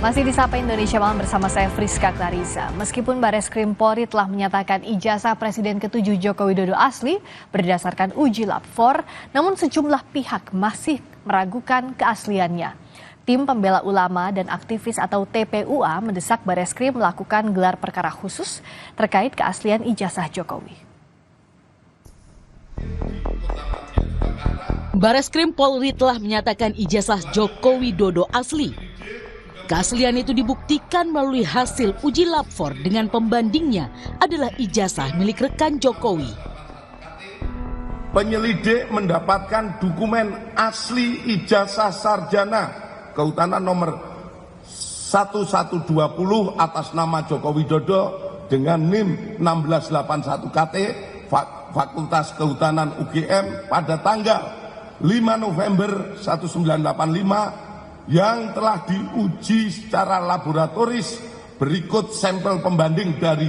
Masih di Sapa Indonesia Malam bersama saya Friska Clarissa. Meskipun Bareskrim Polri telah menyatakan ijazah Presiden ke-7 Joko Widodo asli berdasarkan uji lab 4, namun sejumlah pihak masih meragukan keasliannya. Tim Pembela Ulama dan Aktivis atau TPUA mendesak Bareskrim melakukan gelar perkara khusus terkait keaslian ijazah Jokowi. Bareskrim Polri telah menyatakan ijazah Joko Widodo asli. Keaslian itu dibuktikan melalui hasil uji lab 4 dengan pembandingnya adalah ijazah milik rekan Jokowi. Penyelidik mendapatkan dokumen asli ijazah sarjana kehutanan nomor 1120 atas nama Joko Widodo dengan NIM 1681 KT Fakultas Kehutanan UGM pada tanggal 5 November 1985 yang telah diuji secara laboratoris. Berikut sampel pembanding dari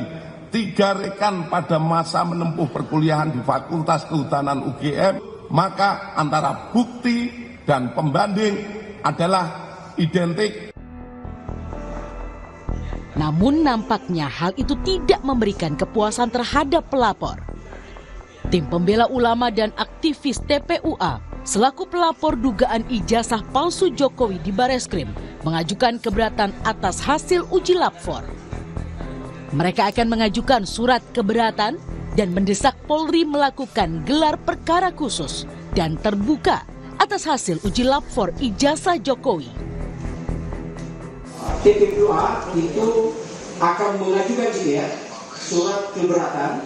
3 rekan pada masa menempuh perkuliahan di Fakultas Kehutanan UGM, maka antara bukti dan pembanding adalah identik. Namun nampaknya hal itu tidak memberikan kepuasan terhadap pelapor. Tim Pembela Ulama dan Aktivis TPUA selaku pelapor dugaan ijazah palsu Jokowi di Bareskrim mengajukan keberatan atas hasil uji lab 4. Mereka akan mengajukan surat keberatan dan mendesak Polri melakukan gelar perkara khusus dan terbuka atas hasil uji lab 4 ijazah Jokowi. TPUA itu akan mengajukan surat keberatan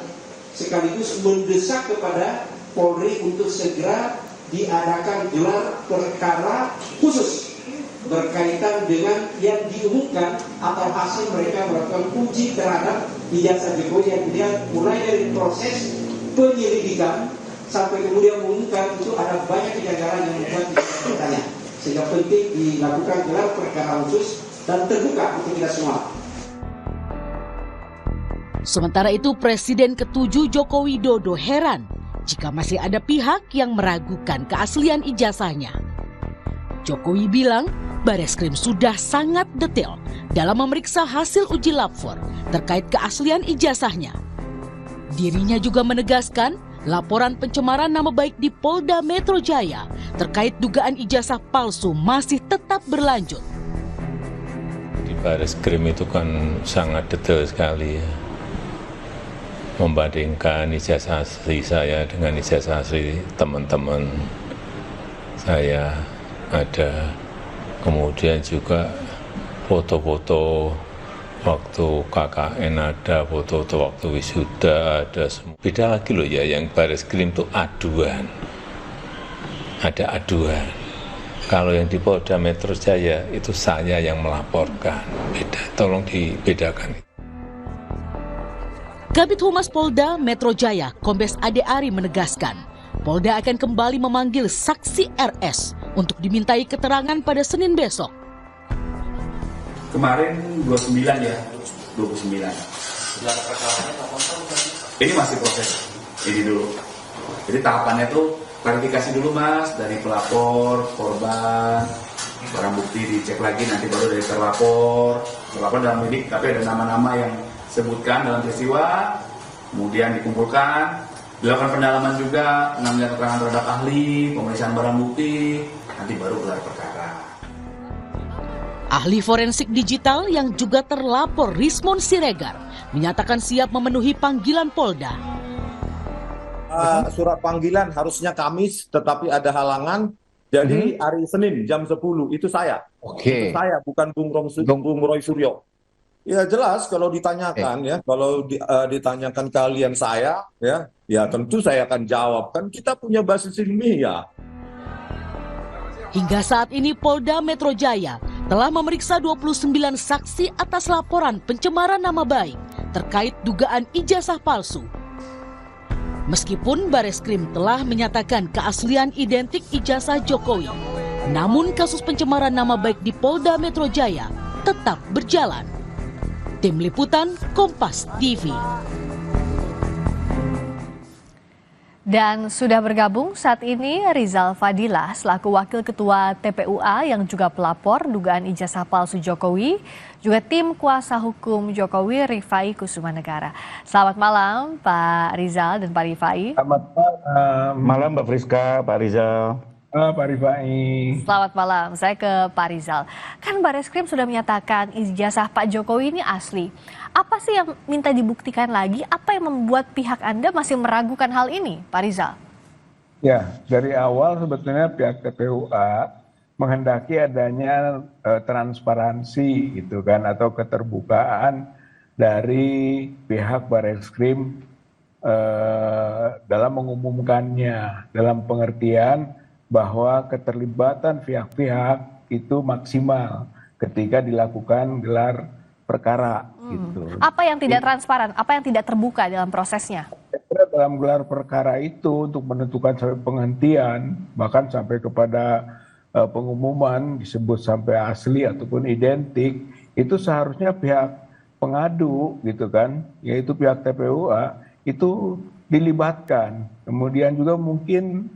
sekaligus mendesak kepada Polri untuk segera diadakan gelar perkara khusus berkaitan dengan yang diumumkan atau hasil mereka melakukan uji terhadap ijazah Jokowi yang kemudian mulai dari proses penyelidikan sampai kemudian mengumumkan itu ada banyak kejanggalan yang membuat bertanya, sehingga penting dilakukan gelar perkara khusus dan terbuka untuk kita semua. Sementara itu Presiden ke-7 Joko Widodo heran jika masih ada pihak yang meragukan keaslian ijazahnya. Jokowi bilang Bareskrim sudah sangat detail dalam memeriksa hasil uji lab 4 terkait keaslian ijazahnya. Dirinya juga menegaskan laporan pencemaran nama baik di Polda Metro Jaya terkait dugaan ijazah palsu masih tetap berlanjut. Di Bareskrim itu kan sangat detail sekali ya. Membandingkan ijazah asli saya dengan ijazah asli teman-teman saya ada, kemudian juga foto-foto waktu KKN ada, foto-foto waktu wisuda ada, semua. Beda lagi loh ya, yang Bareskrim itu aduan, ada aduan. Kalau yang di Polda Metro Jaya itu saya yang melaporkan, beda, tolong dibedakan. Kabid Humas Polda Metro Jaya, Kombes Ade Ari menegaskan, Polda akan kembali memanggil saksi RS untuk dimintai keterangan pada Senin besok. Kemarin 29 ya, 29. Ini masih proses, ini dulu. Jadi tahapannya tuh klarifikasi dulu Mas, dari pelapor, korban, barang bukti dicek lagi, nanti baru dari terlapor dalam lidik, tapi ada nama-nama yang sebutkan dalam peristiwa, kemudian dikumpulkan, dilakukan pendalaman juga, mengambil keterangan terhadap ahli, pemeriksaan barang bukti, nanti baru gelar perkara. Ahli forensik digital yang juga terlapor Rismon Siregar menyatakan siap memenuhi panggilan Polda. Surat panggilan harusnya Kamis, tetapi ada halangan. Jadi hari Senin jam 10 itu saya. Itu saya, bukan Bung Roy Suryo. Ya jelas kalau ditanyakan ya, kalau ditanyakan kalian saya ya tentu saya akan jawab, kan kita punya basis ilmiah. Hingga saat ini Polda Metro Jaya telah memeriksa 29 saksi atas laporan pencemaran nama baik terkait dugaan ijazah palsu. Meskipun Bareskrim telah menyatakan keaslian identik ijazah Jokowi, namun kasus pencemaran nama baik di Polda Metro Jaya tetap berjalan. Tim Liputan Kompas TV. Dan sudah bergabung saat ini Rizal Fadilah selaku Wakil Ketua TPUA yang juga pelapor dugaan ijazah palsu Jokowi, juga tim kuasa hukum Jokowi Rifai Kusumanegara. Selamat malam Pak Rizal dan Pak Rifai. Selamat malam Mbak Friska, Pak Rizal. Pak Rifai. Selamat malam, saya ke Pak Rizal. Kan Bareskrim sudah menyatakan ijazah Pak Jokowi ini asli. Apa sih yang minta dibuktikan lagi? Apa yang membuat pihak Anda masih meragukan hal ini, Pak Rizal? Ya, dari awal sebetulnya pihak TPUA menghendaki adanya transparansi gitu kan, atau keterbukaan dari pihak Bareskrim dalam mengumumkannya, dalam pengertian bahwa keterlibatan pihak-pihak itu maksimal ketika dilakukan gelar perkara gitu. Apa yang tidak transparan? Apa yang tidak terbuka dalam prosesnya? Dalam gelar perkara itu untuk menentukan sampai penghentian, bahkan sampai kepada pengumuman disebut sampai asli ataupun identik, itu seharusnya pihak pengadu gitu kan, yaitu pihak TPUA itu dilibatkan. Kemudian juga mungkin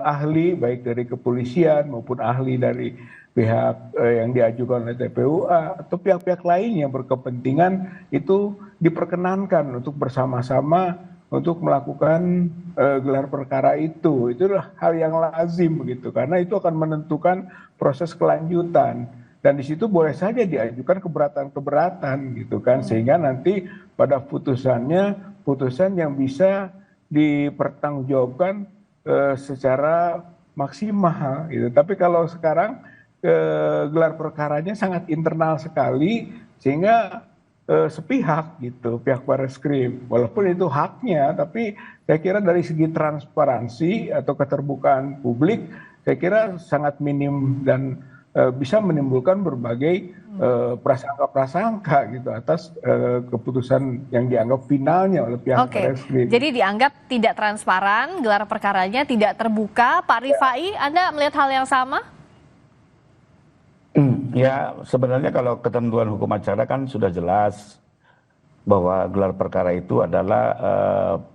ahli baik dari kepolisian maupun ahli dari pihak yang diajukan oleh TPUA atau pihak-pihak lain yang berkepentingan itu diperkenankan untuk bersama-sama untuk melakukan gelar perkara itu. Itulah hal yang lazim begitu, karena itu akan menentukan proses kelanjutan. Dan di situ boleh saja diajukan keberatan-keberatan gitu kan, sehingga nanti pada putusannya putusan yang bisa dipertanggungjawabkan secara maksimal gitu. Tapi kalau sekarang gelar perkaranya sangat internal sekali sehingga sepihak gitu pihak Bareskrim. Walaupun itu haknya, tapi saya kira dari segi transparansi atau keterbukaan publik saya kira sangat minim dan bisa menimbulkan berbagai prasangka-prasangka gitu atas keputusan yang dianggap finalnya oleh pihak Bareskrim. Jadi dianggap tidak transparan, gelar perkaranya tidak terbuka. Pak Rifai, Anda melihat hal yang sama? Ya, sebenarnya kalau ketentuan hukum acara kan sudah jelas bahwa gelar perkara itu adalah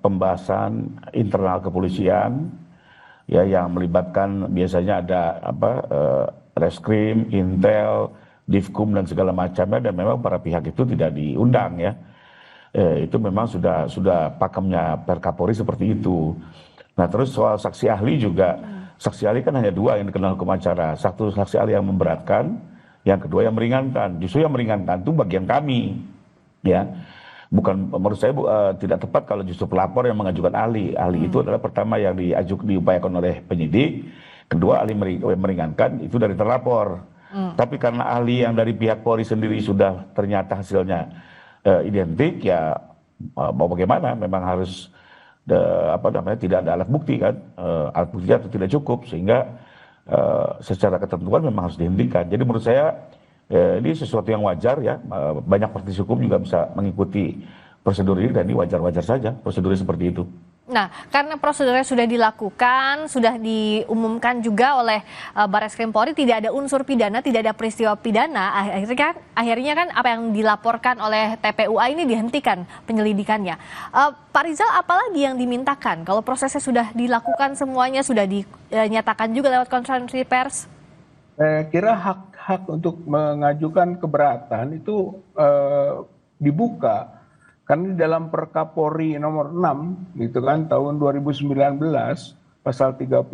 pembahasan internal kepolisian ya, yang melibatkan biasanya ada Reskrim, Intel, Divkum dan segala macamnya, dan memang para pihak itu tidak diundang ya. Itu memang sudah pakemnya Perkapolri seperti itu. Nah, terus soal saksi ahli juga, saksi ahli kan hanya dua yang dikenal hukum acara. Satu saksi ahli yang memberatkan, yang kedua yang meringankan. Justru yang meringankan itu bagian kami, ya. Bukan, menurut saya tidak tepat kalau justru pelapor yang mengajukan ahli. Ahli itu adalah pertama yang diupayakan oleh penyidik, kedua ahli meringankan itu dari terlapor. Tapi karena ahli yang dari pihak Polri sendiri sudah ternyata hasilnya identik, ya mau bagaimana, memang harus tidak ada alat bukti kan, alat bukti itu tidak cukup, sehingga secara ketentuan memang harus dihentikan. Jadi menurut saya ini sesuatu yang wajar ya, banyak praktisi hukum juga bisa mengikuti prosedur ini, dan ini wajar-wajar saja prosedurnya seperti itu. Nah, karena prosedurnya sudah dilakukan, sudah diumumkan juga oleh Bareskrim Polri, tidak ada unsur pidana, tidak ada peristiwa pidana, akhirnya kan apa yang dilaporkan oleh TPUA ini dihentikan penyelidikannya. Pak Rizal, apalagi yang dimintakan kalau prosesnya sudah dilakukan semuanya, sudah dinyatakan juga lewat konferensi pers? Saya kira hak untuk mengajukan keberatan itu dibuka. Karena di dalam Perkapolri nomor 6 gitu kan tahun 2019 pasal 31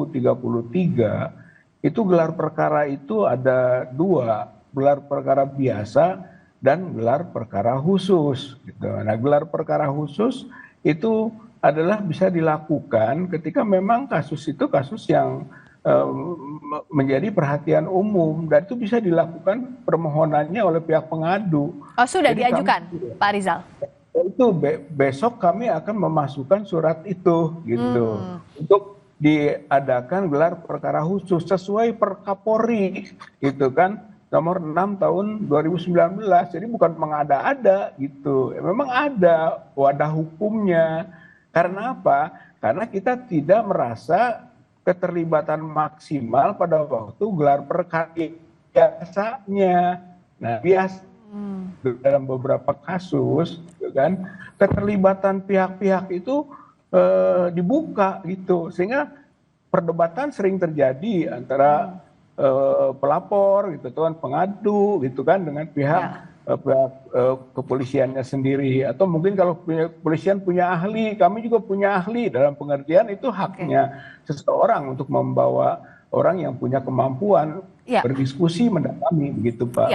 33 itu gelar perkara itu ada dua, gelar perkara biasa dan gelar perkara khusus gitu. Nah, gelar perkara khusus itu adalah bisa dilakukan ketika memang kasus itu kasus yang menjadi perhatian umum, dan itu bisa dilakukan permohonannya oleh pihak pengadu. Oh, sudah diajukan, Pak Rizal? Itu besok kami akan memasukkan surat itu gitu untuk diadakan gelar perkara khusus sesuai Perkapolri gitu kan nomor 6 tahun 2019. Jadi bukan mengada-ada gitu, memang ada wadah hukumnya. Karena apa? Karena kita tidak merasa keterlibatan maksimal pada waktu gelar perkara biasanya. Nah, dalam beberapa kasus, kan, keterlibatan pihak-pihak itu dibuka gitu, sehingga perdebatan sering terjadi antara pelapor gitu kan, pengadu gitu kan, dengan pihak kepolisiannya sendiri, atau mungkin kalau kepolisian punya ahli, kami juga punya ahli, dalam pengertian itu haknya seseorang untuk membawa orang yang punya kemampuan berdiskusi mendalami begitu Pak.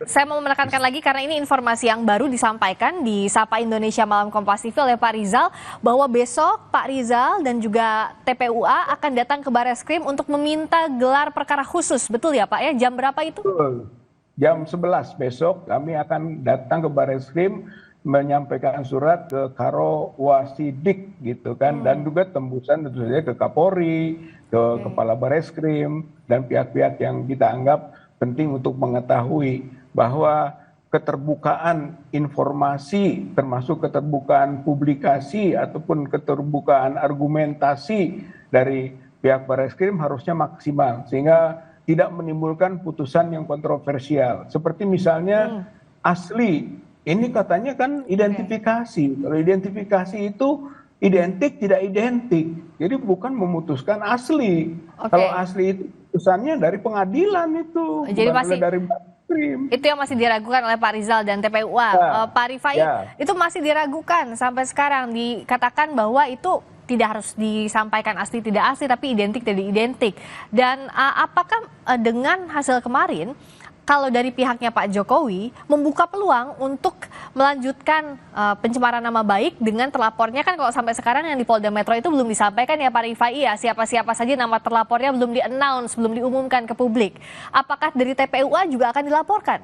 Saya mau menekankan lagi karena ini informasi yang baru disampaikan di Sapa Indonesia Malam Kompas TV oleh Pak Rizal, bahwa besok Pak Rizal dan juga TPUA akan datang ke Bareskrim untuk meminta gelar perkara khusus. Betul ya Pak ya? Jam berapa itu? Betul. Jam 11 besok kami akan datang ke Bareskrim menyampaikan surat ke Karo Wasidik gitu kan, dan juga tembusan tentu saja ke Kapolri, ke Kepala Bareskrim, dan pihak-pihak yang kita anggap penting untuk mengetahui bahwa keterbukaan informasi, termasuk keterbukaan publikasi ataupun keterbukaan argumentasi dari pihak Bareskrim harusnya maksimal, sehingga tidak menimbulkan putusan yang kontroversial. Seperti misalnya asli, ini katanya kan identifikasi. Kalau identifikasi itu identik tidak identik, jadi bukan memutuskan asli. Kalau asli itu putusannya dari pengadilan itu, jadi masih dari Bareskrim. Itu yang masih diragukan oleh Pak Rizal dan TPUA. Pak Rifai, itu masih diragukan sampai sekarang, dikatakan bahwa itu tidak harus disampaikan asli tidak asli, tapi identik tidak identik. Dan apakah dengan hasil kemarin, kalau dari pihaknya Pak Jokowi membuka peluang untuk melanjutkan pencemaran nama baik dengan terlapornya, kan kalau sampai sekarang yang di Polda Metro itu belum disampaikan ya Pak Rifai ya, siapa-siapa saja nama terlapornya belum di-announce, belum diumumkan ke publik. Apakah dari TPUA juga akan dilaporkan?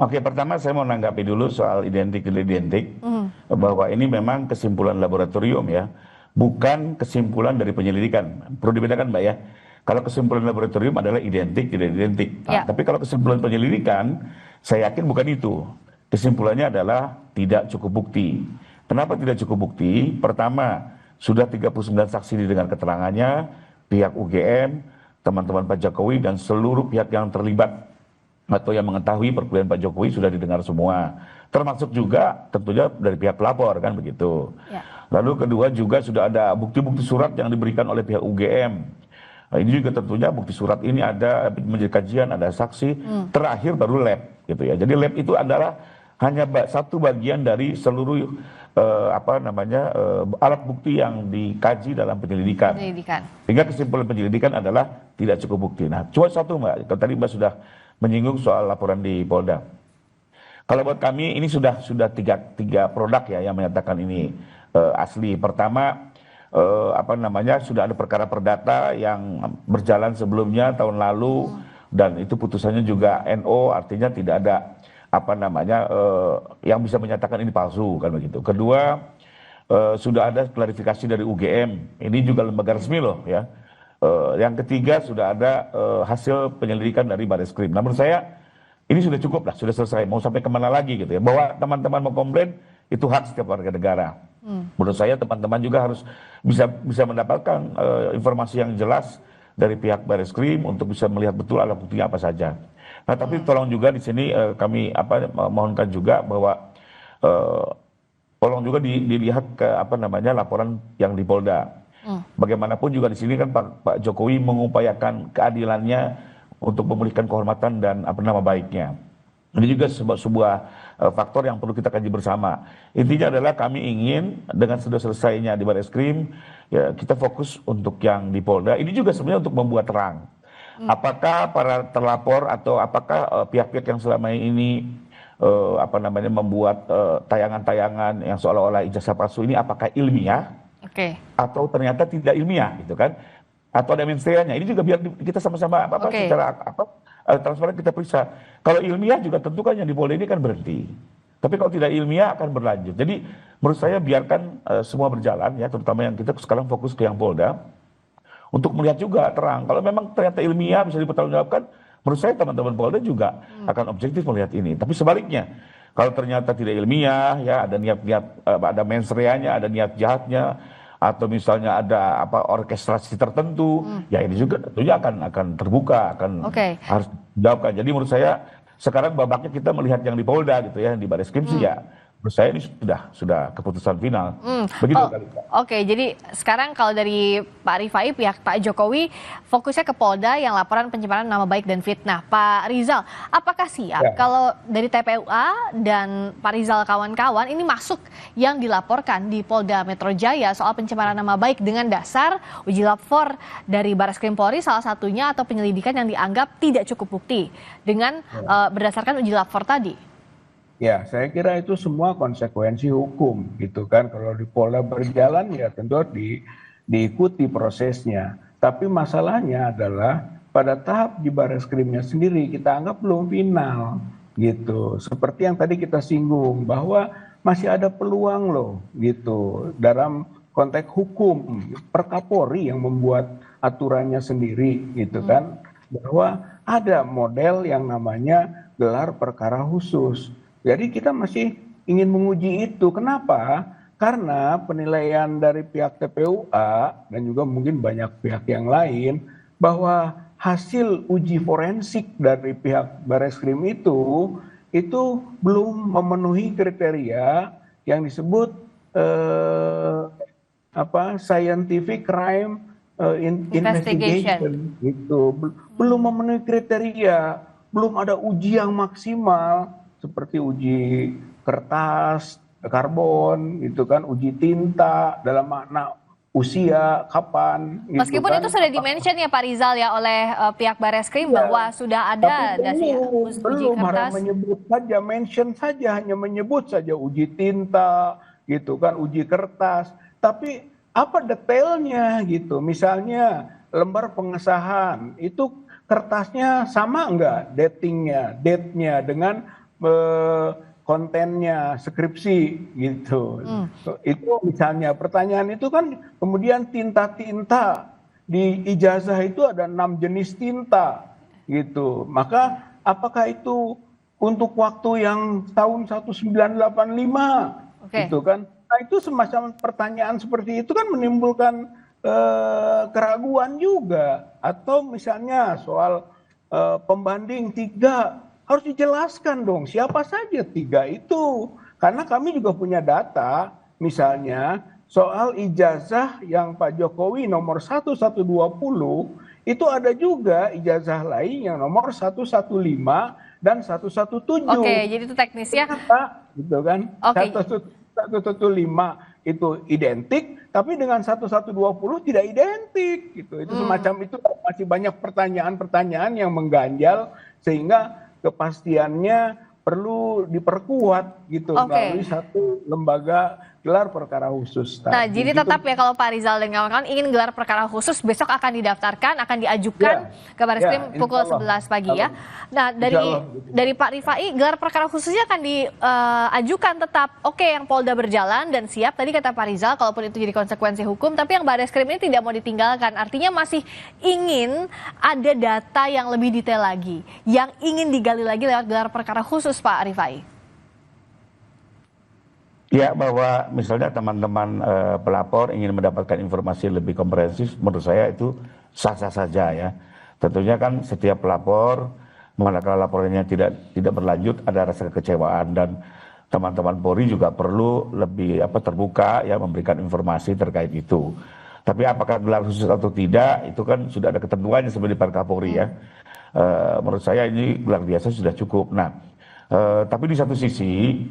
Oke, pertama saya mau menanggapi dulu soal identik bahwa ini memang kesimpulan laboratorium ya, bukan kesimpulan dari penyelidikan. Perlu dibedakan Mbak ya. Kalau kesimpulan laboratorium adalah identik tidak identik. Tapi kalau kesimpulan penyelidikan, saya yakin bukan itu. Kesimpulannya adalah tidak cukup bukti. Kenapa tidak cukup bukti? Pertama, sudah 39 saksi didengar keterangannya, pihak UGM, teman-teman Pak Jokowi, dan seluruh pihak yang terlibat atau yang mengetahui perkuliahan Pak Jokowi sudah didengar semua, termasuk juga tentunya dari pihak pelapor kan begitu. Lalu kedua juga sudah ada bukti-bukti surat yang diberikan oleh pihak UGM. Nah, ini juga tentunya bukti surat ini ada menjadi kajian, ada saksi, terakhir baru lab gitu ya. Jadi lab itu adalah hanya satu bagian dari seluruh alat bukti yang dikaji dalam penyelidikan. Sehingga kesimpulan penyelidikan adalah tidak cukup bukti. Nah, cuma satu Mbak, tadi Mbak sudah menyinggung soal laporan di Polda. Kalau buat kami ini sudah tiga produk ya yang menyatakan ini asli. Pertama sudah ada perkara perdata yang berjalan sebelumnya tahun lalu, dan itu putusannya juga NO, artinya tidak ada yang bisa menyatakan ini palsu kan begitu. Kedua, sudah ada klarifikasi dari UGM, ini juga lembaga resmi loh ya. Yang ketiga sudah ada hasil penyelidikan dari Bareskrim. Nah, menurut saya ini sudah cukup lah, sudah selesai. Mau sampai kemana lagi gitu ya? Bahwa teman-teman mau komplain itu hak setiap warga negara. Menurut saya teman-teman juga harus bisa mendapatkan informasi yang jelas dari pihak Bareskrim untuk bisa melihat betul alat buktinya apa saja. Nah, tapi tolong juga di sini kami mohonkan juga bahwa tolong juga dilihat ke laporan yang di Polda. Bagaimanapun juga di sini kan Pak Jokowi mengupayakan keadilannya untuk memulihkan kehormatan dan nama baiknya. Ini juga sebuah faktor yang perlu kita kaji bersama. Intinya adalah kami ingin dengan sudah selesainya di Bareskrim, ya kita fokus untuk yang di Polda. Ini juga sebenarnya untuk membuat terang. Apakah para terlapor atau apakah pihak-pihak yang selama ini membuat tayangan-tayangan yang seolah-olah ijazah palsu ini apakah ilmiah? Atau ternyata tidak ilmiah gitu kan, atau ada mensreanya. Ini juga biar kita sama-sama secara transparan kita periksa. Kalau ilmiah juga tentu kan yang di Polda ini kan berhenti, tapi kalau tidak ilmiah akan berlanjut. Jadi menurut saya biarkan semua berjalan ya, terutama yang kita sekarang fokus ke yang Polda untuk melihat juga terang. Kalau memang ternyata ilmiah bisa dipertanggungjawabkan, menurut saya teman-teman Polda juga akan objektif melihat ini. Tapi sebaliknya, kalau ternyata tidak ilmiah ya, ada niat-niat, ada mensreanya, ada niat jahatnya, atau misalnya ada orkestrasi tertentu, ya ini juga tentunya akan terbuka, harus dijawabkan. Jadi menurut saya sekarang babaknya kita melihat yang di Polda gitu ya, yang di Bareskrim sih ya menurut saya ini sudah keputusan final. Begitu kali. Oke, jadi sekarang kalau dari Pak Rifai, pihak Pak Jokowi fokusnya ke Polda yang laporan pencemaran nama baik dan fitnah. Pak Rizal, apakah siap kalau dari TPUA dan Pak Rizal kawan-kawan ini masuk yang dilaporkan di Polda Metro Jaya soal pencemaran nama baik dengan dasar uji lab 4 dari Barreskrim Polri salah satunya atau penyelidikan yang dianggap tidak cukup bukti dengan berdasarkan uji lab 4 tadi? Ya, saya kira itu semua konsekuensi hukum gitu kan. Kalau di Polda berjalan ya tentu diikuti prosesnya. Tapi masalahnya adalah pada tahap di Barreskrimnya sendiri kita anggap belum final gitu. Seperti yang tadi kita singgung bahwa masih ada peluang loh gitu dalam konteks hukum per Kapolri yang membuat aturannya sendiri gitu kan, bahwa ada model yang namanya gelar perkara khusus. Jadi kita masih ingin menguji itu. Kenapa? Karena penilaian dari pihak TPUA dan juga mungkin banyak pihak yang lain bahwa hasil uji forensik dari pihak Barreskrim itu belum memenuhi kriteria yang disebut scientific crime investigation. Itu belum memenuhi kriteria, belum ada uji yang maksimal. Seperti uji kertas, karbon, gitu kan, uji tinta dalam makna usia, kapan. Gitu meskipun kan. Itu sudah di-mention ya Pak Rizal ya oleh pihak Barreskrim bahwa sudah ada uji kertas. Menyebut saja, mention saja, hanya menyebut saja uji tinta, gitu kan, uji kertas. Tapi apa detailnya gitu? Misalnya lembar pengesahan itu kertasnya sama enggak date-nya dengan kontennya skripsi gitu. Itu misalnya pertanyaan itu kan, kemudian tinta-tinta di ijazah itu ada 6 jenis tinta gitu. Maka apakah itu untuk waktu yang tahun 1985 gitu kan? Nah, itu semacam pertanyaan seperti itu kan menimbulkan keraguan juga. Atau misalnya soal pembanding 3, harus dijelaskan dong siapa saja 3 itu. Karena kami juga punya data, misalnya soal ijazah yang Pak Jokowi nomor 1120, itu ada juga ijazah lain yang nomor 115 dan 117. Oke, jadi itu teknisnya. Gitu kan. 115 itu identik, tapi dengan 1120 tidak identik gitu. Itu semacam itu, masih banyak pertanyaan-pertanyaan yang mengganjal sehingga kepastiannya perlu diperkuat gitu melalui satu lembaga gelar perkara khusus. Nah, jadi tetap ya kalau Pak Rizal dan kawan-kawan ingin gelar perkara khusus, besok akan didaftarkan, akan diajukan ke Barreskrim pukul 11 pagi ya. Nah, dari Pak Rifai, gelar perkara khususnya akan diajukan tetap. Oke, yang Polda berjalan dan siap. Tadi kata Pak Rizal, kalaupun itu jadi konsekuensi hukum, tapi yang Barreskrim ini tidak mau ditinggalkan. Artinya masih ingin ada data yang lebih detail lagi, yang ingin digali lagi lewat gelar perkara khusus, Pak Rifai. Ya, bahwa misalnya teman-teman pelapor ingin mendapatkan informasi lebih komprehensif, menurut saya itu sah-sah saja ya. Tentunya kan setiap pelapor, manakala laporannya tidak berlanjut, ada rasa kekecewaan, dan teman-teman Polri juga perlu lebih terbuka ya memberikan informasi terkait itu. Tapi apakah gelar khusus atau tidak, itu kan sudah ada ketentuannya sebenarnya di Kapolri ya. Menurut saya ini gelar biasa sudah cukup. Nah, tapi di satu sisi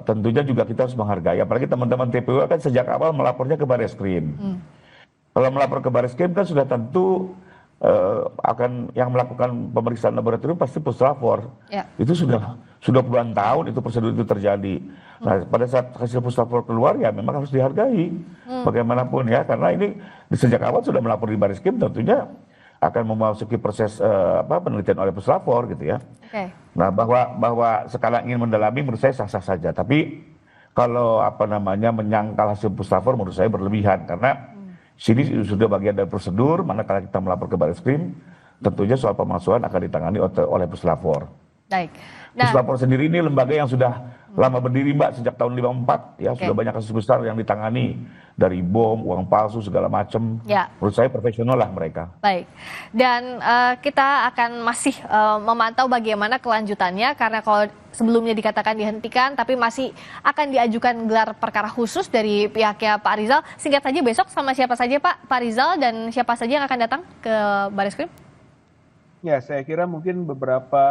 tentunya juga kita harus menghargai, apalagi teman-teman TPU kan sejak awal melapornya ke Barreskrim. Kalau melapor ke Barreskrim kan sudah tentu akan yang melakukan pemeriksaan laboratorium pasti puslapor. Itu sudah puluhan tahun itu prosedur itu terjadi. Nah, pada saat hasil puslapor keluar ya memang harus dihargai bagaimanapun ya, karena ini sejak awal sudah melapor di Barreskrim, tentunya akan memasuki proses penelitian oleh puslapor gitu ya. Nah, bahwa sekarang ingin mendalami menurut saya sah-sah saja. Tapi kalau menyangkal hasil puslapor menurut saya berlebihan, karena sini sudah bagian dari prosedur. Manakala kita melapor ke Barreskrim, tentunya soal pemalsuan akan ditangani oleh puslapor. Baik. Puslapor sendiri ini lembaga yang sudah Lama berdiri Mbak, sejak tahun 54 ya, sudah banyak kasus besar yang ditangani, dari bom, uang palsu segala macam. Menurut saya profesional lah mereka. Baik, dan kita akan masih memantau bagaimana kelanjutannya, karena kalau sebelumnya dikatakan dihentikan tapi masih akan diajukan gelar perkara khusus dari pihaknya Pak Rizal. Singkat saja, besok sama siapa saja Pak Rizal, dan siapa saja yang akan datang ke Bareskrim? Ya, saya kira mungkin beberapa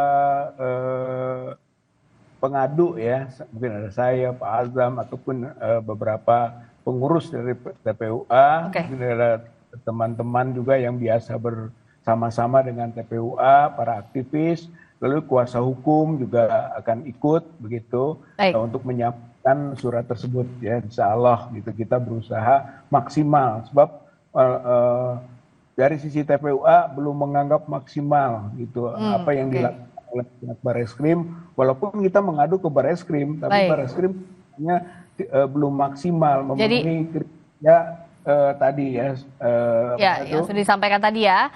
pengadu ya, mungkin ada saya, Pak Azam, ataupun beberapa pengurus dari TPUA, mungkin ada teman-teman juga yang biasa bersama-sama dengan TPUA, para aktivis, lalu kuasa hukum juga akan ikut begitu untuk menyiapkan surat tersebut ya, insya Allah gitu. Kita berusaha maksimal, sebab dari sisi TPUA belum menganggap maksimal gitu apa yang dilakukan oleh Bareskrim, walaupun kita mengadu ke Bareskrim, tapi Bareskrim belum maksimal memenuhi kriteria tadi ya. Yang sudah disampaikan tadi ya,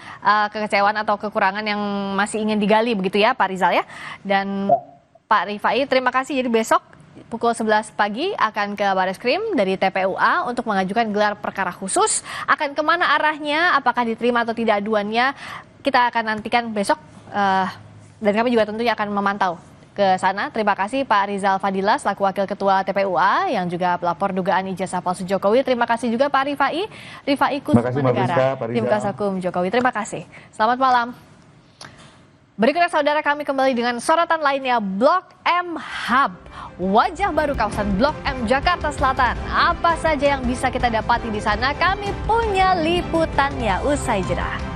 kekecewaan atau kekurangan yang masih ingin digali begitu ya Pak Rizal ya. Dan Pak Rifai, terima kasih. Jadi besok pukul 11 pagi akan ke Bareskrim dari TPUA untuk mengajukan gelar perkara khusus. Akan kemana arahnya, apakah diterima atau tidak aduannya, kita akan nantikan besok. Dan kami juga tentunya akan memantau ke sana. Terima kasih Pak Rizal Fadila selaku Wakil Ketua TPUA yang juga pelapor dugaan ijazah palsu Jokowi. Terima kasih juga Pak Rifai Kusmanegara, tim kuasa hukum Jokowi. Terima kasih. Selamat malam. Berikutnya saudara, kami kembali dengan sorotan lainnya. Blok M Hub, wajah baru kawasan Blok M Jakarta Selatan. Apa saja yang bisa kita dapati di sana? Kami punya liputannya usai jeda.